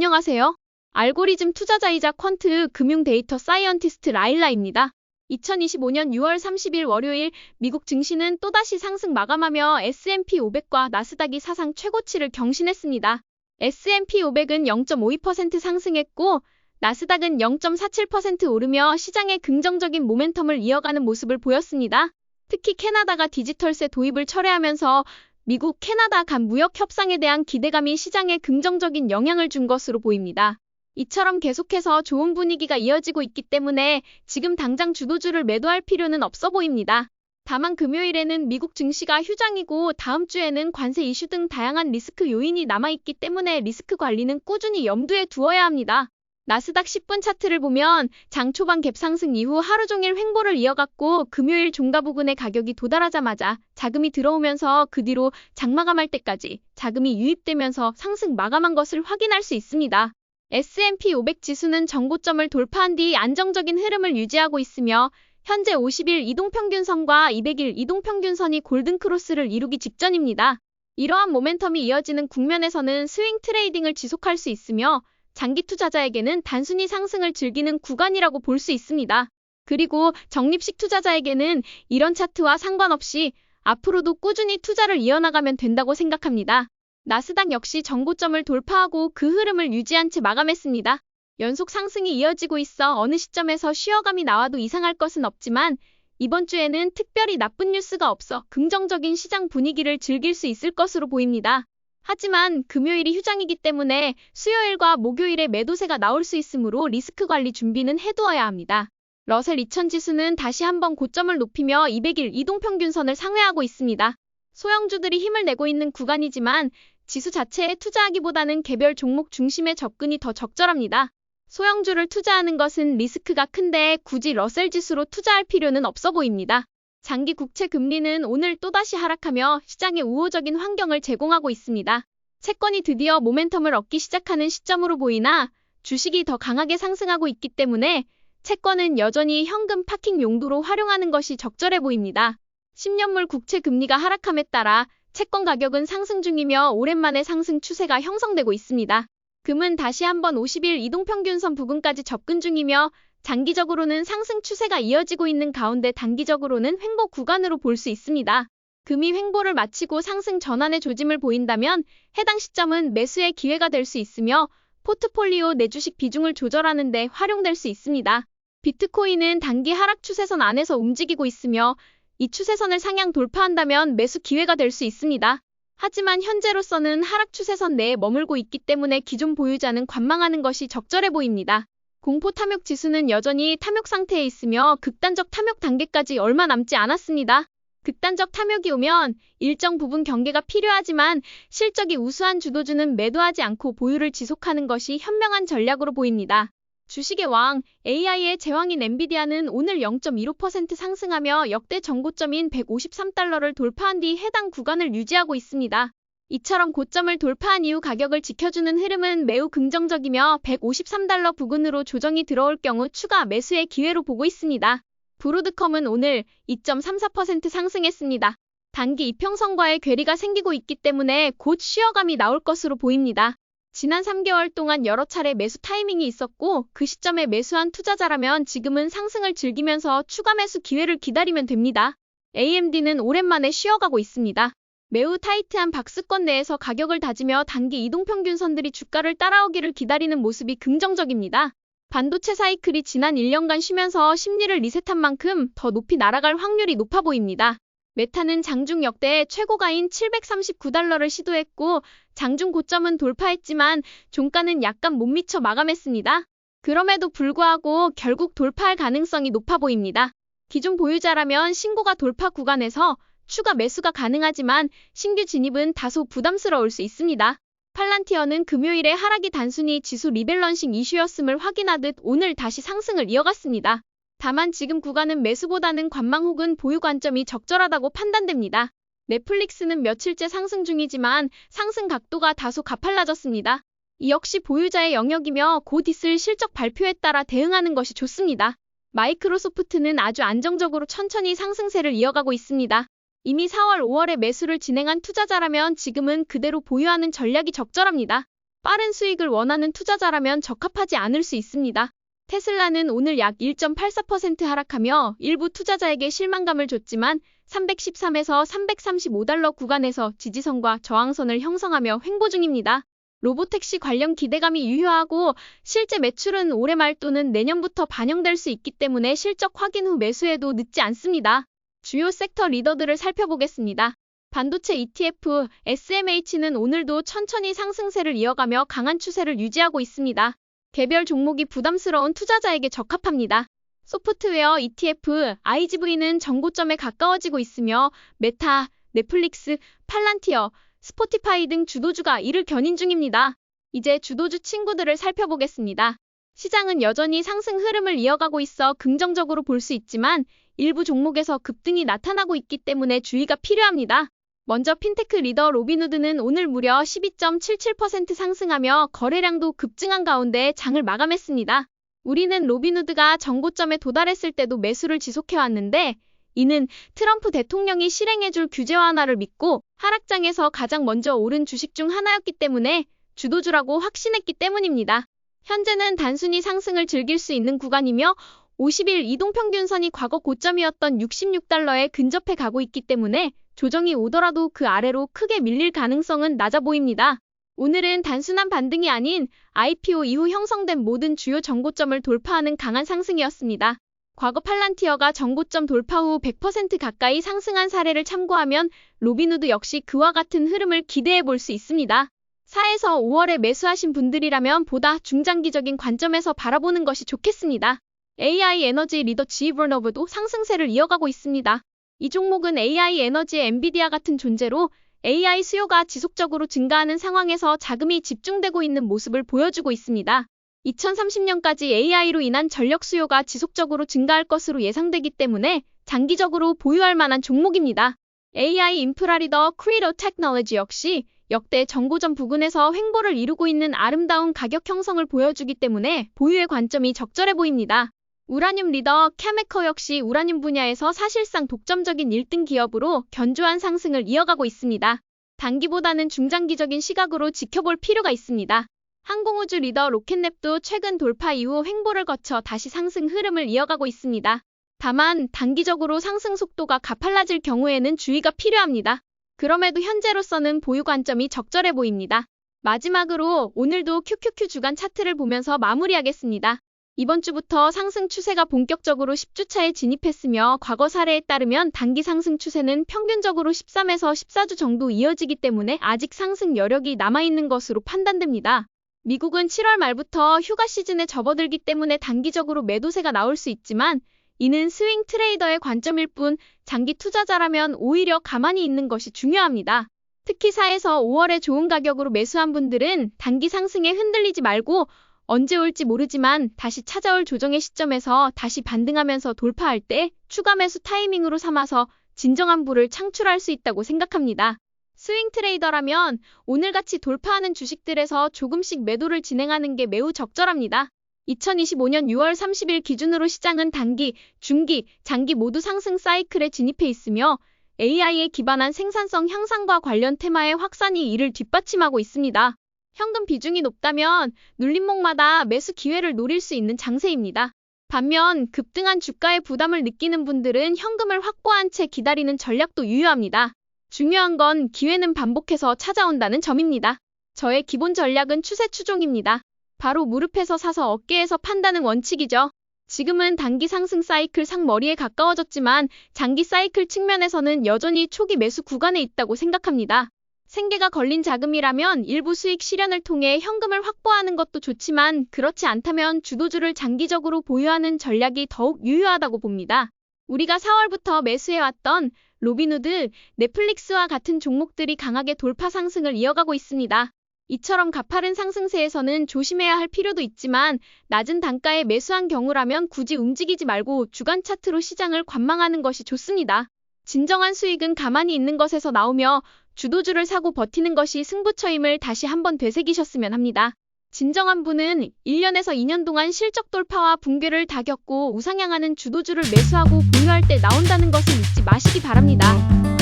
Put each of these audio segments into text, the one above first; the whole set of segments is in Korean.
안녕하세요. 알고리즘 투자자이자 퀀트 금융 데이터 사이언티스트 라일라입니다. 2025년 6월 30일 월요일 미국 증시는 또다시 상승 마감하며 S&P 500과 나스닥이 사상 최고치를 경신했습니다. S&P 500은 0.52% 상승했고 나스닥은 0.47% 오르며 시장의 긍정적인 모멘텀을 이어가는 모습을 보였습니다. 특히 캐나다가 디지털세 도입을 철회하면서 미국, 캐나다 간 무역 협상에 대한 기대감이 시장에 긍정적인 영향을 준 것으로 보입니다. 이처럼 계속해서 좋은 분위기가 이어지고 있기 때문에 지금 당장 주도주를 매도할 필요는 없어 보입니다. 다만 금요일에는 미국 증시가 휴장이고 다음 주에는 관세 이슈 등 다양한 리스크 요인이 남아있기 때문에 리스크 관리는 꾸준히 염두에 두어야 합니다. 나스닥 10분 차트를 보면 장 초반 갭 상승 이후 하루 종일 횡보를 이어갔고 금요일 종가 부근의 가격이 도달하자마자 자금이 들어오면서 그 뒤로 장 마감할 때까지 자금이 유입되면서 상승 마감한 것을 확인할 수 있습니다. S&P 500 지수는 정고점을 돌파한 뒤 안정적인 흐름을 유지하고 있으며 현재 50일 이동평균선과 200일 이동평균선이 골든크로스를 이루기 직전입니다. 이러한 모멘텀이 이어지는 국면에서는 스윙 트레이딩을 지속할 수 있으며 장기 투자자에게는 단순히 상승을 즐기는 구간이라고 볼 수 있습니다. 그리고 적립식 투자자에게는 이런 차트와 상관없이 앞으로도 꾸준히 투자를 이어나가면 된다고 생각합니다. 나스닥 역시 정고점을 돌파하고 그 흐름을 유지한 채 마감했습니다. 연속 상승이 이어지고 있어 어느 시점에서 쉬어감이 나와도 이상할 것은 없지만 이번 주에는 특별히 나쁜 뉴스가 없어 긍정적인 시장 분위기를 즐길 수 있을 것으로 보입니다. 하지만 금요일이 휴장이기 때문에 수요일과 목요일에 매도세가 나올 수 있으므로 리스크 관리 준비는 해두어야 합니다. 러셀 2000 지수는 다시 한번 고점을 높이며 200일 이동평균선을 상회하고 있습니다. 소형주들이 힘을 내고 있는 구간이지만 지수 자체에 투자하기보다는 개별 종목 중심의 접근이 더 적절합니다. 소형주를 투자하는 것은 리스크가 큰데 굳이 러셀 지수로 투자할 필요는 없어 보입니다. 장기 국채 금리는 오늘 또다시 하락하며 시장에 우호적인 환경을 제공하고 있습니다. 채권이 드디어 모멘텀을 얻기 시작하는 시점으로 보이나 주식이 더 강하게 상승하고 있기 때문에 채권은 여전히 현금 파킹 용도로 활용하는 것이 적절해 보입니다. 10년물 국채 금리가 하락함에 따라 채권 가격은 상승 중이며 오랜만에 상승 추세가 형성되고 있습니다. 금은 다시 한번 50일 이동평균선 부근까지 접근 중이며 장기적으로는 상승 추세가 이어지고 있는 가운데 단기적으로는 횡보 구간으로 볼 수 있습니다. 금이 횡보를 마치고 상승 전환의 조짐을 보인다면 해당 시점은 매수의 기회가 될 수 있으며 포트폴리오 내 주식 비중을 조절하는 데 활용될 수 있습니다. 비트코인은 단기 하락 추세선 안에서 움직이고 있으며 이 추세선을 상향 돌파한다면 매수 기회가 될 수 있습니다. 하지만 현재로서는 하락 추세선 내에 머물고 있기 때문에 기존 보유자는 관망하는 것이 적절해 보입니다. 공포 탐욕 지수는 여전히 탐욕 상태에 있으며 극단적 탐욕 단계까지 얼마 남지 않았습니다. 극단적 탐욕이 오면 일정 부분 경계가 필요하지만 실적이 우수한 주도주는 매도하지 않고 보유를 지속하는 것이 현명한 전략으로 보입니다. 주식의 왕, AI의 제왕인 엔비디아는 오늘 0.15% 상승하며 역대 정고점인 153달러를 돌파한 뒤 해당 구간을 유지하고 있습니다. 이처럼 고점을 돌파한 이후 가격을 지켜주는 흐름은 매우 긍정적이며 153달러 부근으로 조정이 들어올 경우 추가 매수의 기회로 보고 있습니다. 브로드컴은 오늘 2.34% 상승했습니다. 단기 이평선과의 괴리가 생기고 있기 때문에 곧 쉬어감이 나올 것으로 보입니다. 지난 3개월 동안 여러 차례 매수 타이밍이 있었고 그 시점에 매수한 투자자라면 지금은 상승을 즐기면서 추가 매수 기회를 기다리면 됩니다. AMD는 오랜만에 쉬어가고 있습니다. 매우 타이트한 박스권 내에서 가격을 다지며 단기 이동평균선들이 주가를 따라오기를 기다리는 모습이 긍정적입니다. 반도체 사이클이 지난 1년간 쉬면서 심리를 리셋한 만큼 더 높이 날아갈 확률이 높아 보입니다. 메타는 장중 역대 최고가인 739달러를 시도했고 장중 고점은 돌파했지만 종가는 약간 못 미쳐 마감했습니다. 그럼에도 불구하고 결국 돌파할 가능성이 높아 보입니다. 기존 보유자라면 신고가 돌파 구간에서 추가 매수가 가능하지만 신규 진입은 다소 부담스러울 수 있습니다. 팔란티어는 금요일의 하락이 단순히 지수 리밸런싱 이슈였음을 확인하듯 오늘 다시 상승을 이어갔습니다. 다만 지금 구간은 매수보다는 관망 혹은 보유 관점이 적절하다고 판단됩니다. 넷플릭스는 며칠째 상승 중이지만 상승 각도가 다소 가팔라졌습니다. 이 역시 보유자의 영역이며 곧 있을 실적 발표에 따라 대응하는 것이 좋습니다. 마이크로소프트는 아주 안정적으로 천천히 상승세를 이어가고 있습니다. 이미 4월, 5월에 매수를 진행한 투자자라면 지금은 그대로 보유하는 전략이 적절합니다. 빠른 수익을 원하는 투자자라면 적합하지 않을 수 있습니다. 테슬라는 오늘 약 1.84% 하락하며 일부 투자자에게 실망감을 줬지만 313에서 335달러 구간에서 지지선과 저항선을 형성하며 횡보 중입니다. 로보택시 관련 기대감이 유효하고 실제 매출은 올해 말 또는 내년부터 반영될 수 있기 때문에 실적 확인 후 매수해도 늦지 않습니다. 주요 섹터 리더들을 살펴보겠습니다. 반도체 ETF, SMH는 오늘도 천천히 상승세를 이어가며 강한 추세를 유지하고 있습니다. 개별 종목이 부담스러운 투자자에게 적합합니다. 소프트웨어 ETF, IGV는 정고점에 가까워지고 있으며 메타, 넷플릭스, 팔란티어, 스포티파이 등 주도주가 이를 견인 중입니다. 이제 주도주 친구들을 살펴보겠습니다. 시장은 여전히 상승 흐름을 이어가고 있어 긍정적으로 볼 수 있지만 일부 종목에서 급등이 나타나고 있기 때문에 주의가 필요합니다. 먼저 핀테크 리더 로빈후드는 오늘 무려 12.77% 상승하며 거래량도 급증한 가운데 장을 마감했습니다. 우리는 로빈후드가 정고점에 도달했을 때도 매수를 지속해왔는데 이는 트럼프 대통령이 실행해줄 규제 완화를 믿고 하락장에서 가장 먼저 오른 주식 중 하나였기 때문에 주도주라고 확신했기 때문입니다. 현재는 단순히 상승을 즐길 수 있는 구간이며 50일 이동평균선이 과거 고점이었던 66달러에 근접해 가고 있기 때문에 조정이 오더라도 그 아래로 크게 밀릴 가능성은 낮아 보입니다. 오늘은 단순한 반등이 아닌 IPO 이후 형성된 모든 주요 정고점을 돌파하는 강한 상승이었습니다. 과거 팔란티어가 정고점 돌파 후 100% 가까이 상승한 사례를 참고하면 로빈후드 역시 그와 같은 흐름을 기대해 볼 수 있습니다. 4에서 5월에 매수하신 분들이라면 보다 중장기적인 관점에서 바라보는 것이 좋겠습니다. AI 에너지 리더 GV너브도 상승세를 이어가고 있습니다. 이 종목은 AI 에너지의 엔비디아 같은 존재로 AI 수요가 지속적으로 증가하는 상황에서 자금이 집중되고 있는 모습을 보여주고 있습니다. 2030년까지 AI로 인한 전력 수요가 지속적으로 증가할 것으로 예상되기 때문에 장기적으로 보유할 만한 종목입니다. AI 인프라 리더 크리로 테크놀로지 역시 역대 정고점 부근에서 횡보를 이루고 있는 아름다운 가격 형성을 보여주기 때문에 보유의 관점이 적절해 보입니다. 우라늄 리더 캐메커 역시 우라늄 분야에서 사실상 독점적인 1등 기업으로 견조한 상승을 이어가고 있습니다. 단기보다는 중장기적인 시각으로 지켜볼 필요가 있습니다. 항공우주 리더 로켓랩도 최근 돌파 이후 횡보를 거쳐 다시 상승 흐름을 이어가고 있습니다. 다만 단기적으로 상승 속도가 가팔라질 경우에는 주의가 필요합니다. 그럼에도 현재로서는 보유 관점이 적절해 보입니다. 마지막으로 오늘도 QQQ 주간 차트를 보면서 마무리하겠습니다. 이번 주부터 상승 추세가 본격적으로 10주차에 진입했으며 과거 사례에 따르면 단기 상승 추세는 평균적으로 13에서 14주 정도 이어지기 때문에 아직 상승 여력이 남아있는 것으로 판단됩니다. 미국은 7월 말부터 휴가 시즌에 접어들기 때문에 단기적으로 매도세가 나올 수 있지만 이는 스윙 트레이더의 관점일 뿐 장기 투자자라면 오히려 가만히 있는 것이 중요합니다. 특히 4에서 5월에 좋은 가격으로 매수한 분들은 단기 상승에 흔들리지 말고 언제 올지 모르지만 다시 찾아올 조정의 시점에서 다시 반등하면서 돌파할 때 추가 매수 타이밍으로 삼아서 진정한 부를 창출할 수 있다고 생각합니다. 스윙 트레이더라면 오늘같이 돌파하는 주식들에서 조금씩 매도를 진행하는 게 매우 적절합니다. 2025년 6월 30일 기준으로 시장은 단기, 중기, 장기 모두 상승 사이클에 진입해 있으며 AI에 기반한 생산성 향상과 관련 테마의 확산이 이를 뒷받침하고 있습니다. 현금 비중이 높다면 눌림목마다 매수 기회를 노릴 수 있는 장세입니다. 반면 급등한 주가의 부담을 느끼는 분들은 현금을 확보한 채 기다리는 전략도 유효합니다. 중요한 건 기회는 반복해서 찾아온다는 점입니다. 저의 기본 전략은 추세 추종입니다. 바로 무릎에서 사서 어깨에서 판다는 원칙이죠. 지금은 단기 상승 사이클 상머리에 가까워졌지만 장기 사이클 측면에서는 여전히 초기 매수 구간에 있다고 생각합니다. 생계가 걸린 자금이라면 일부 수익 실현을 통해 현금을 확보하는 것도 좋지만 그렇지 않다면 주도주를 장기적으로 보유하는 전략이 더욱 유효하다고 봅니다. 우리가 4월부터 매수해왔던 로빈후드, 넷플릭스와 같은 종목들이 강하게 돌파 상승을 이어가고 있습니다. 이처럼 가파른 상승세에서는 조심해야 할 필요도 있지만 낮은 단가에 매수한 경우라면 굳이 움직이지 말고 주간 차트로 시장을 관망하는 것이 좋습니다. 진정한 수익은 가만히 있는 것에서 나오며 주도주를 사고 버티는 것이 승부처임을 다시 한번 되새기셨으면 합니다. 진정한 부는 1년에서 2년 동안 실적 돌파와 붕괴를 다 겪고 우상향하는 주도주를 매수하고 보유할 때 나온다는 것을 잊지 마시기 바랍니다.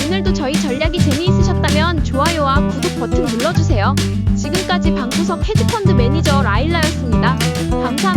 오늘도 저희 전략이 재미있으셨다면 좋으셨다면 좋아요와 구독 버튼 눌러주세요. 지금까지 방구석 헤지펀드 매니저 라일라였습니다. 감사합니다.